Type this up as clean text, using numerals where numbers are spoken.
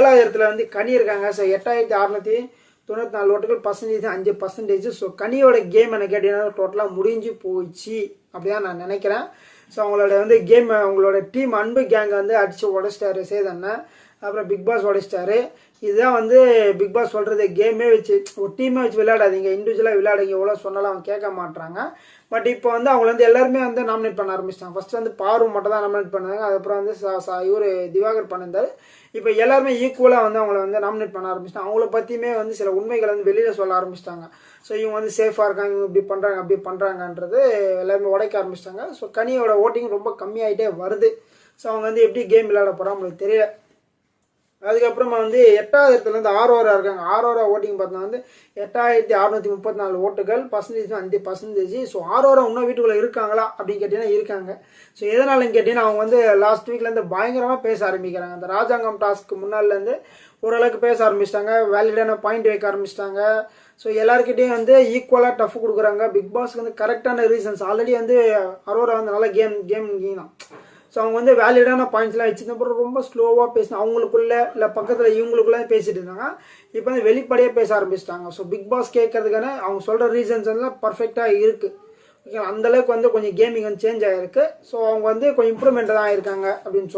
7வது இடத்துல வந்து கனி இருக்காங்க. ஸோ 8694 ஓட்டுகள், பர்சன்டேஜ் 5%. ஸோ கனியோட கேம் என்ன கேட்டீங்கன்னா டோட்டலாக முடிஞ்சு போயிடுச்சு அப்படிதான் நான் நினைக்கிறேன். ஸோ அவங்களோட வந்து கேம், அவங்களோட டீம் அன்பு கேங்கை வந்து அடித்து உடைச்சிட்டாரு சேதண்ணன். அப்புறம் பிக் பாஸ் உடைச்சிட்டாரு. இதுதான் வந்து பிக் பாஸ் சொல்கிறது, கேமே வச்சு ஒரு டீமே வச்சு விளையாடாதீங்க, இண்டிவிஜுவலாக விளையாடுங்க, எவ்வளோ சொன்னாலும் அவங்க கேட்க மாட்டாங்க. பட் இப்போ வந்து அவங்கள வந்து எல்லாருமே வந்து நாமினேட் பண்ண ஆரம்பிச்சிட்டாங்க. ஃபர்ஸ்ட் வந்து பாரு மட்டும் தான் நாமினேட் பண்ணாங்க. அதுக்கப்புறம் வந்து இவர் திவாகர் பண்ணியிருந்தார். இப்போ எல்லாருமே ஈக்குவலாக வந்து அவங்கள வந்து நாமினேட் பண்ண ஆரம்பிச்சிட்டாங்க. அவங்கள பற்றியுமே வந்து சில உண்மைகளை வந்து வெளியில் சொல்ல ஆரம்பிச்சிட்டாங்க. ஸோ இவங்க வந்து சேஃபாக இருக்காங்க, இவங்க இப்படி பண்ணுறாங்க அப்படி பண்ணுறாங்கன்றது எல்லாருமே உடைக்க ஆரம்பிச்சிட்டாங்க. ஸோ கனியோட ஓட்டிங் ரொம்ப கம்மியாகிட்டே வருது. ஸோ அவங்க வந்து எப்படி கேம் விளையாட போகிறாங்க நம்மளுக்கு தெரியல. அதுக்கப்புறமா வந்து 8வது இடத்துல வந்து ஆரோரா இருக்காங்க. ஆரோரா ஓட்டிங் பார்த்தா வந்து 8634 ஓட்டுகள், பர்சன்டேஜ் 5%. ஸோ ஆரோரா இன்னும் வீட்டுக்குள்ளே இருக்காங்களா அப்படின்னு கேட்டீங்கன்னா இருக்காங்க. ஸோ எதனாலன்னு கேட்டீங்கன்னா அவங்க வந்து லாஸ்ட் வீக்லேருந்து பயங்கரமாக பேச ஆரம்பிக்கிறாங்க. அந்த ராஜாங்கம் டாஸ்க்கு முன்னாலேருந்து ஓரளவுக்கு பேச ஆரம்பிச்சிட்டாங்க, வேலிடான பாயிண்ட் வைக்க ஆரம்பிச்சிட்டாங்க. ஸோ எல்லாருக்கிட்டையும் வந்து ஈக்குவலாக டஃப் கொடுக்குறாங்க. பிக் பாஸ்க்கு வந்து கரெக்டான ரீசன்ஸ் ஆல்ரெடி வந்து அரோரா வந்து நல்லா கேம் தான். ஸோ அவங்க வந்து வேலிடான பாயிண்ட்ஸ்லாம் வச்சுருந்தப்பறம் ரொம்ப ஸ்லோவாக பேசினா அவங்களுக்குள்ள இல்லை பக்கத்தில் இவங்களுக்குள்ளே பேசிட்டு இருந்தாங்க. இப்போ வந்து வெளிப்படையாக பேச ஆரம்பிச்சிட்டாங்க. ஸோ பிக் பாஸ் கேட்கறதுக்கான அவங்க சொல்கிற ரீசன்ஸ் எல்லாம் பர்ஃபெக்டாக இருக்குது. ஓகே, அந்தளவுக்கு வந்து கொஞ்சம் கேமிங் வந்து சேஞ்ச் ஆகிருக்கு. ஸோ அவங்க வந்து கொஞ்சம் இம்ப்ரூவ்மெண்ட் தான் ஆயிருக்காங்க அப்படின்னு